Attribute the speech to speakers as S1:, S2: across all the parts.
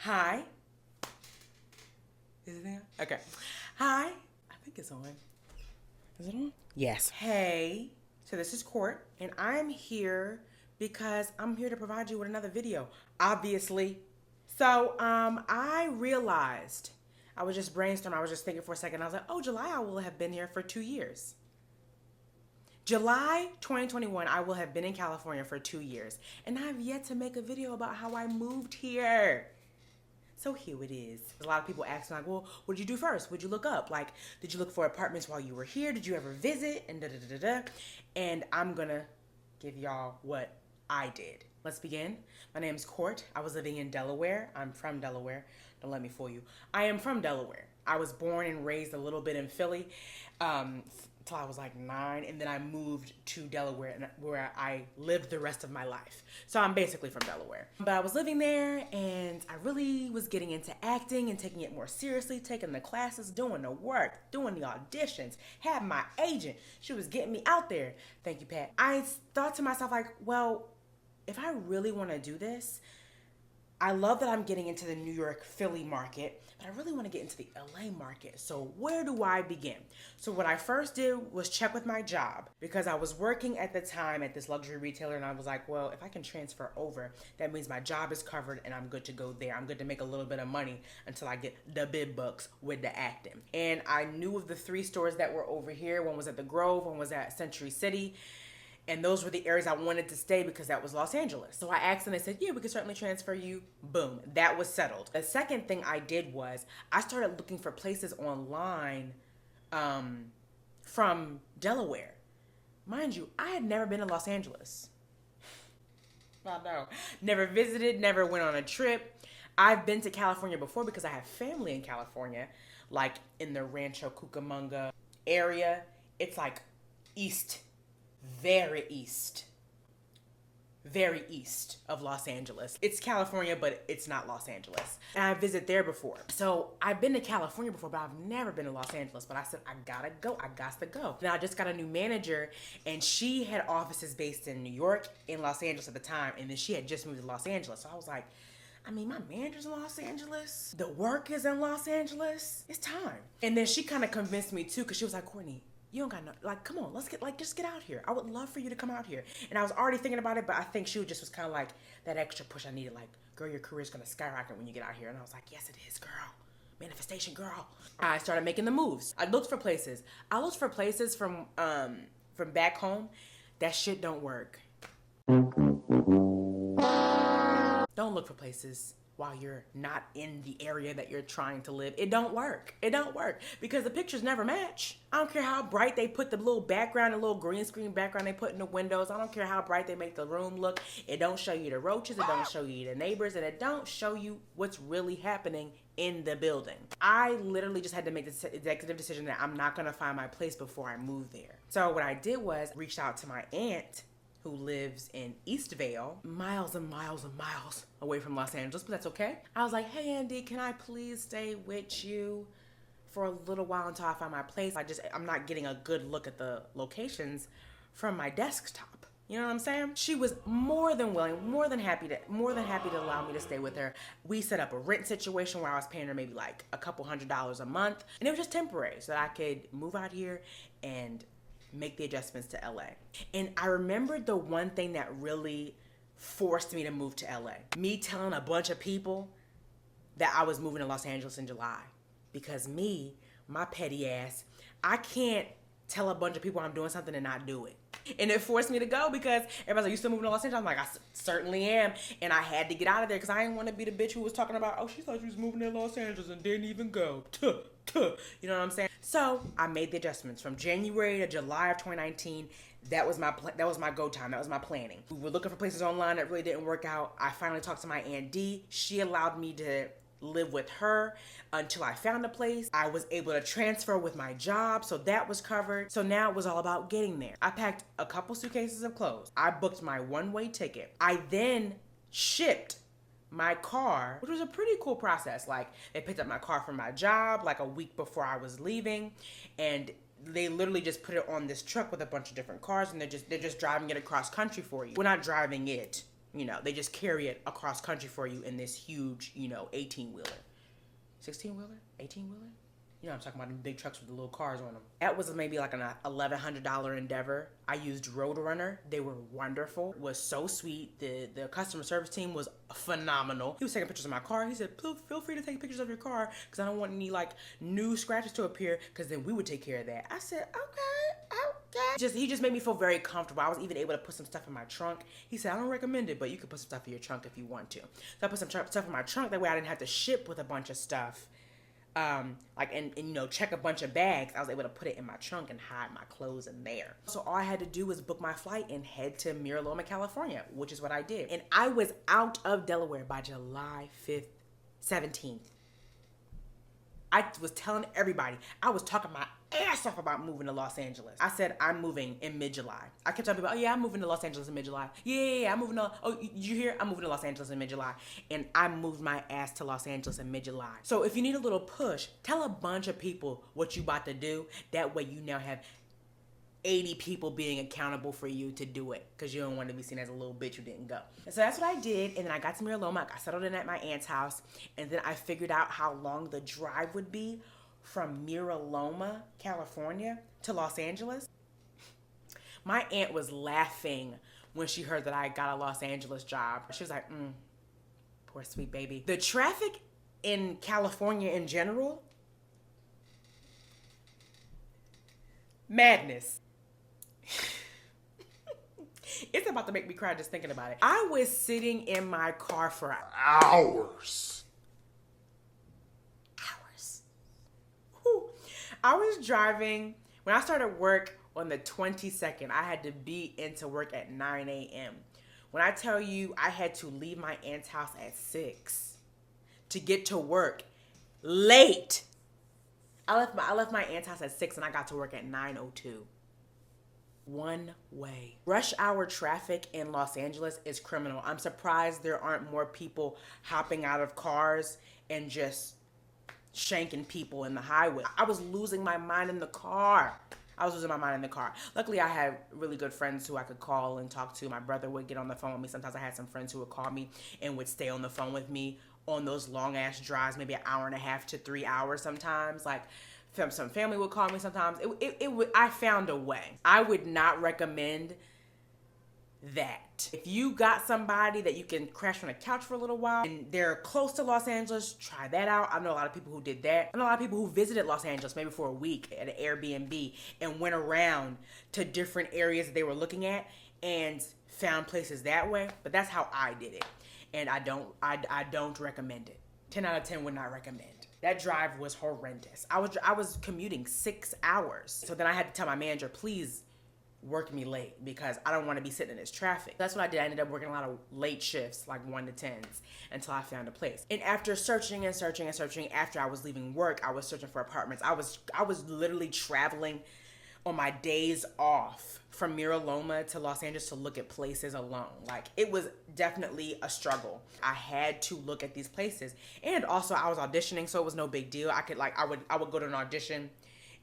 S1: Hi. Is it there? Okay. Hi. I think it's on. Is it on? Yes. Hey. So this is Court, and I'm here because I'm here to provide you with another video, obviously. So, I realized, I was just brainstorming, I was just thinking for a second, I was like, oh, July I will have been here for 2 years. July 2021, I will have been in California for 2 years, and I have yet to make a video about how I moved here. So here it is. A lot of people ask me like, well, what did you do first? What did you look up? Like, did you look for apartments while you were here? Did you ever visit? And da-da-da-da-da. And I'm gonna give y'all what I did. Let's begin. My name's Court. I was living in Delaware. I'm from Delaware. Don't let me fool you. I am from Delaware. I was born and raised a little bit in Philly until I was like 9, and then I moved to Delaware where I lived the rest of my life. So I'm basically from Delaware. But I was living there, and I really was getting into acting and taking it more seriously, taking the classes, doing the work, doing the auditions, had my agent. She was getting me out there. Thank you, Pat. I thought to myself like, well, if I really want to do this, I love that I'm getting into the New York, Philly market, but I really want to get into the LA market. So where do I begin? So what I first did was check with my job, because I was working at the time at this luxury retailer, and I was like, well, if I can transfer over, that means my job is covered and I'm good to go there. I'm good to make a little bit of money until I get the big bucks with the acting. And I knew of the 3 stores that were over here. One was at the Grove, one was at Century City. And those were the areas I wanted to stay because that was Los Angeles. So I asked them, they said, yeah, we could certainly transfer you. Boom, that was settled. The second thing I did was I started looking for places online from Delaware. Mind you, I had never been to Los Angeles. I know. Never visited, never went on a trip. I've been to California before because I have family in California, like in the Rancho Cucamonga area. It's like very east of Los Angeles. It's California, but it's not Los Angeles. And I visited there before. So I've been to California before, but I've never been to Los Angeles. But I said, I gotta go. I got to go. Now I just got a new manager, and she had offices based in New York and Los Angeles at the time. And then she had just moved to Los Angeles. So I was like, I mean, my manager's in Los Angeles. The work is in Los Angeles. It's time. And then she kind of convinced me too, because she was like, Courtney, you don't got no, like, come on, let's get, like, just get out here. I would love for you to come out here. And I was already thinking about it, but I think she just was kind of like that extra push I needed. Like, girl, your career's gonna skyrocket when you get out here. And I was like, yes, it is, girl. Manifestation, girl. I started making the moves. I looked for places. I looked for places from back home. That shit don't work. Don't look for places while you're not in the area that you're trying to live. It don't work. It don't work because the pictures never match. I don't care how bright they put the little background, the little green screen background they put in the windows. I don't care how bright they make the room look. It don't show you the roaches. It don't show you the neighbors, and it don't show you what's really happening in the building. I literally just had to make this executive decision that I'm not gonna find my place before I move there. So what I did was reached out to my aunt, who lives in Eastvale, miles and miles and miles away from Los Angeles, but that's okay. I was like, hey Andy, can I please stay with you for a little while until I find my place? I'm not getting a good look at the locations from my desktop. You know what I'm saying? She was more than willing, more than happy to allow me to stay with her. We set up a rent situation where I was paying her maybe like a couple $100s a month, and it was just temporary so that I could move out here and make the adjustments to LA. And I remembered the one thing that really forced me to move to LA. Me telling a bunch of people that I was moving to Los Angeles in July. Because me, my petty ass, I can't tell a bunch of people I'm doing something and not do it. And it forced me to go because everybody's like, you still moving to Los Angeles? I'm like, I certainly am. And I had to get out of there because I didn't want to be the bitch who was talking about, oh, she thought she was moving to Los Angeles and didn't even go. You know what I'm saying? So I made the adjustments from January to July of 2019. That was my go time. That was my planning. We were looking for places online that really didn't work out. I finally talked to my Aunt D. She allowed me to live with her until I found a place. I was able to transfer with my job, so that was covered. So now it was all about getting there. I packed a couple suitcases of clothes. I booked my one-way ticket. I then shipped my car, which was a pretty cool process. Like, they picked up my car from my job like a week before I was leaving, and they literally just put it on this truck with a bunch of different cars, and they're just driving it across country for you. We're not driving it. You know, they just carry it across country for you in this huge, you know, 18-wheeler. 16-wheeler? 18-wheeler? You know, I'm talking about the big trucks with the little cars on them. That was maybe like an $1,100 endeavor. I used Roadrunner. They were wonderful. It was so sweet. The customer service team was phenomenal. He was taking pictures of my car. He said, feel free to take pictures of your car because I don't want any like new scratches to appear because then we would take care of that. I said, okay. He just made me feel very comfortable. I was even able to put some stuff in my trunk. He said, I don't recommend it, but you can put some stuff in your trunk if you want to. So I put some stuff in my trunk. That way I didn't have to ship with a bunch of stuff. And you know, check a bunch of bags. I was able to put it in my trunk and hide my clothes in there. So all I had to do was book my flight and head to Mira Loma, California, which is what I did. And I was out of Delaware by July 5th, 17th. I was telling everybody, I was talking my ass off about moving to Los Angeles. I said, I'm moving in mid-July. I kept telling people, oh yeah, I'm moving to Los Angeles in mid-July. Yeah, I'm moving to, oh, did you hear? I'm moving to Los Angeles in mid-July. And I moved my ass to Los Angeles in mid-July. So if you need a little push, tell a bunch of people what you about to do. That way you now have 80 people being accountable for you to do it because you don't want to be seen as a little bitch who didn't go. And so that's what I did. And then I got to Mira Loma. I got settled in at my aunt's house. And then I figured out how long the drive would be from Mira Loma, California to Los Angeles. My aunt was laughing when she heard that I got a Los Angeles job. She was like, poor sweet baby. The traffic in California in general, madness. It's about to make me cry just thinking about it. I was sitting in my car for hours. I was driving, when I started work on the 22nd, I had to be into work at 9 a.m. When I tell you I had to leave my aunt's house at 6 to get to work late. I left my aunt's house at 6 and I got to work at 9:02. One way. Rush hour traffic in Los Angeles is criminal. I'm surprised there aren't more people hopping out of cars and just shanking people in the highway. I was losing my mind in the car. Luckily, I had really good friends who I could call and talk to. My brother would get on the phone with me. Sometimes I had some friends who would call me and would stay on the phone with me on those long ass drives, maybe an hour and a half to 3 hours sometimes. Like some family would call me sometimes. I found a way. I would not recommend that. If you got somebody that you can crash on a couch for a little while and they're close to Los Angeles, try that out. I know a lot of people who did that. I know a lot of people who visited Los Angeles maybe for a week at an Airbnb and went around to different areas that they were looking at and found places that way. But that's how I did it. And I don't recommend it. 10 out of 10 would not recommend. That drive was horrendous. I was commuting 6 hours. So then I had to tell my manager, please work me late because I don't want to be sitting in this traffic. That's what I did. I ended up working a lot of late shifts, like 1 to 10s, until I found a place. And after searching, after I was leaving work, I was searching for apartments. I was literally traveling on my days off from Mira Loma to Los Angeles to look at places alone. Like, it was definitely a struggle. I had to look at these places. And also I was auditioning, so it was no big deal. I would go to an audition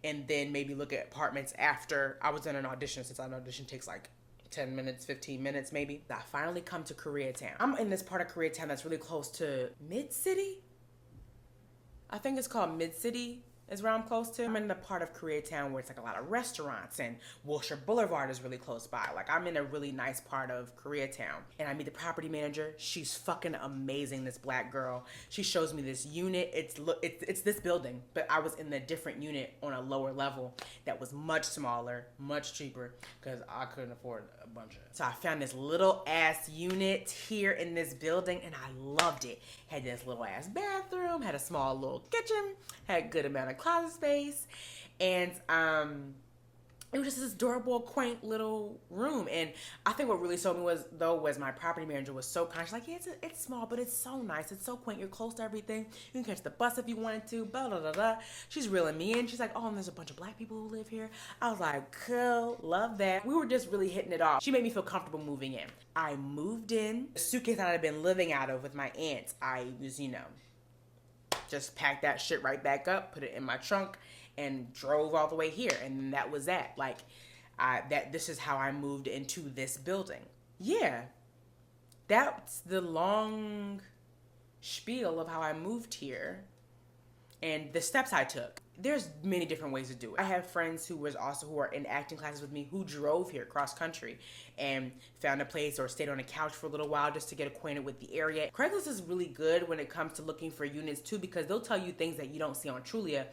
S1: and then maybe look at apartments after I was in an audition, since an audition takes like 10 minutes, 15 minutes maybe. I finally come to Koreatown. I'm in this part of Koreatown that's really close to Mid-City. I think it's called Mid-City is where I'm close to. I'm in the part of Koreatown where it's like a lot of restaurants, and Wilshire Boulevard is really close by. Like, I'm in a really nice part of Koreatown. And I meet the property manager. She's fucking amazing, this black girl. She shows me this unit. It's this building, but I was in the different unit on a lower level that was much smaller, much cheaper, because I couldn't afford a bunch of it. So I found this little ass unit here in this building, and I loved it. Had this little ass bathroom, had a small little kitchen, had a good amount of closet space, and it was just this adorable, quaint little room. And I think what really sold me was my property manager was so kind. She's like, yeah, it's small, but it's so nice. It's so quaint. You're close to everything. You can catch the bus if you wanted to, blah, blah, blah, blah. She's reeling me in. She's like, oh, and there's a bunch of black people who live here. I was like, cool, love that. We were just really hitting it off. She made me feel comfortable moving in. I moved in. The suitcase that I had been living out of with my aunt, I was, just packed that shit right back up, put it in my trunk, and drove all the way here. And that was that. Like, this is how I moved into this building. Yeah. that's the long spiel of how I moved here and the steps I took. There's many different ways to do it. I have friends who are in acting classes with me who drove here cross country and found a place or stayed on a couch for a little while just to get acquainted with the area. Craigslist is really good when it comes to looking for units too, because they'll tell you things that you don't see on Trulia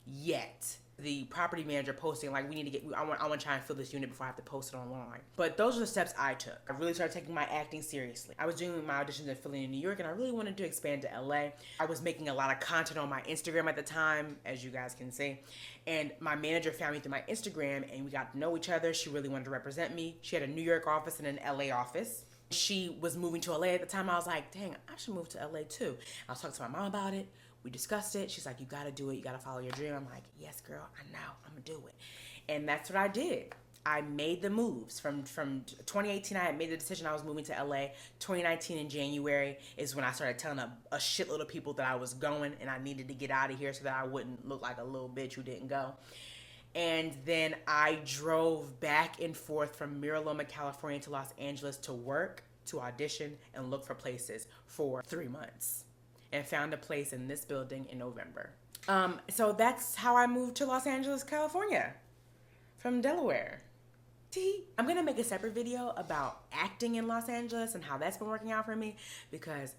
S1: yet. The property manager posting like, I want to try and fill this unit before I have to post it online. But those are the steps I took. I really started taking my acting seriously. I was doing my auditions in Philly and New York, and I really wanted to expand to LA. I was making a lot of content on my Instagram at the time, as you guys can see. And my manager found me through my Instagram, and we got to know each other. She really wanted to represent me. She had a New York office and an LA office. She was moving to LA at the time. I was like, dang, I should move to LA too. I was talking to my mom about it. We discussed it. She's like, you gotta do it. You gotta follow your dream. I'm like, yes, girl, I know. I'm gonna do it. And that's what I did. I made the moves. From 2018, I had made the decision I was moving to LA. 2019 in January is when I started telling a shitload of people that I was going and I needed to get out of here so that I wouldn't look like a little bitch who didn't go. And then I drove back and forth from Mira Loma, California to Los Angeles to work, to audition, and look for places for 3 months. And found a place in this building in November. So that's how I moved to Los Angeles, California from Delaware. I'm gonna make a separate video about acting in Los Angeles and how that's been working out for me, because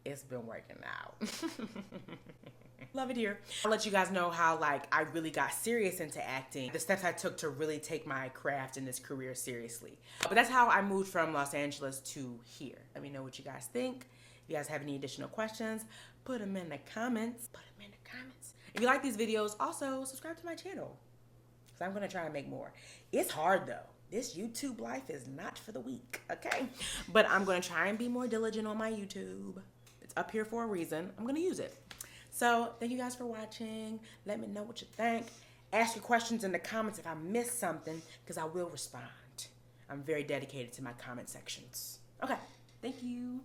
S1: it's been working out. Love it here. I'll let you guys know how I really got serious into acting, the steps I took to really take my craft and this career seriously. But that's how I moved from Los Angeles to here. Let me know what you guys think. If you guys have any additional questions, put them in the comments. If you like these videos, also subscribe to my channel, because I'm going to try and make more. It's hard though. This YouTube life is not for the weak, okay? But I'm going to try and be more diligent on my YouTube. It's up here for a reason. I'm going to use it. So thank you guys for watching. Let me know what you think. Ask your questions in the comments if I missed something, because I will respond. I'm very dedicated to my comment sections. Okay, thank you.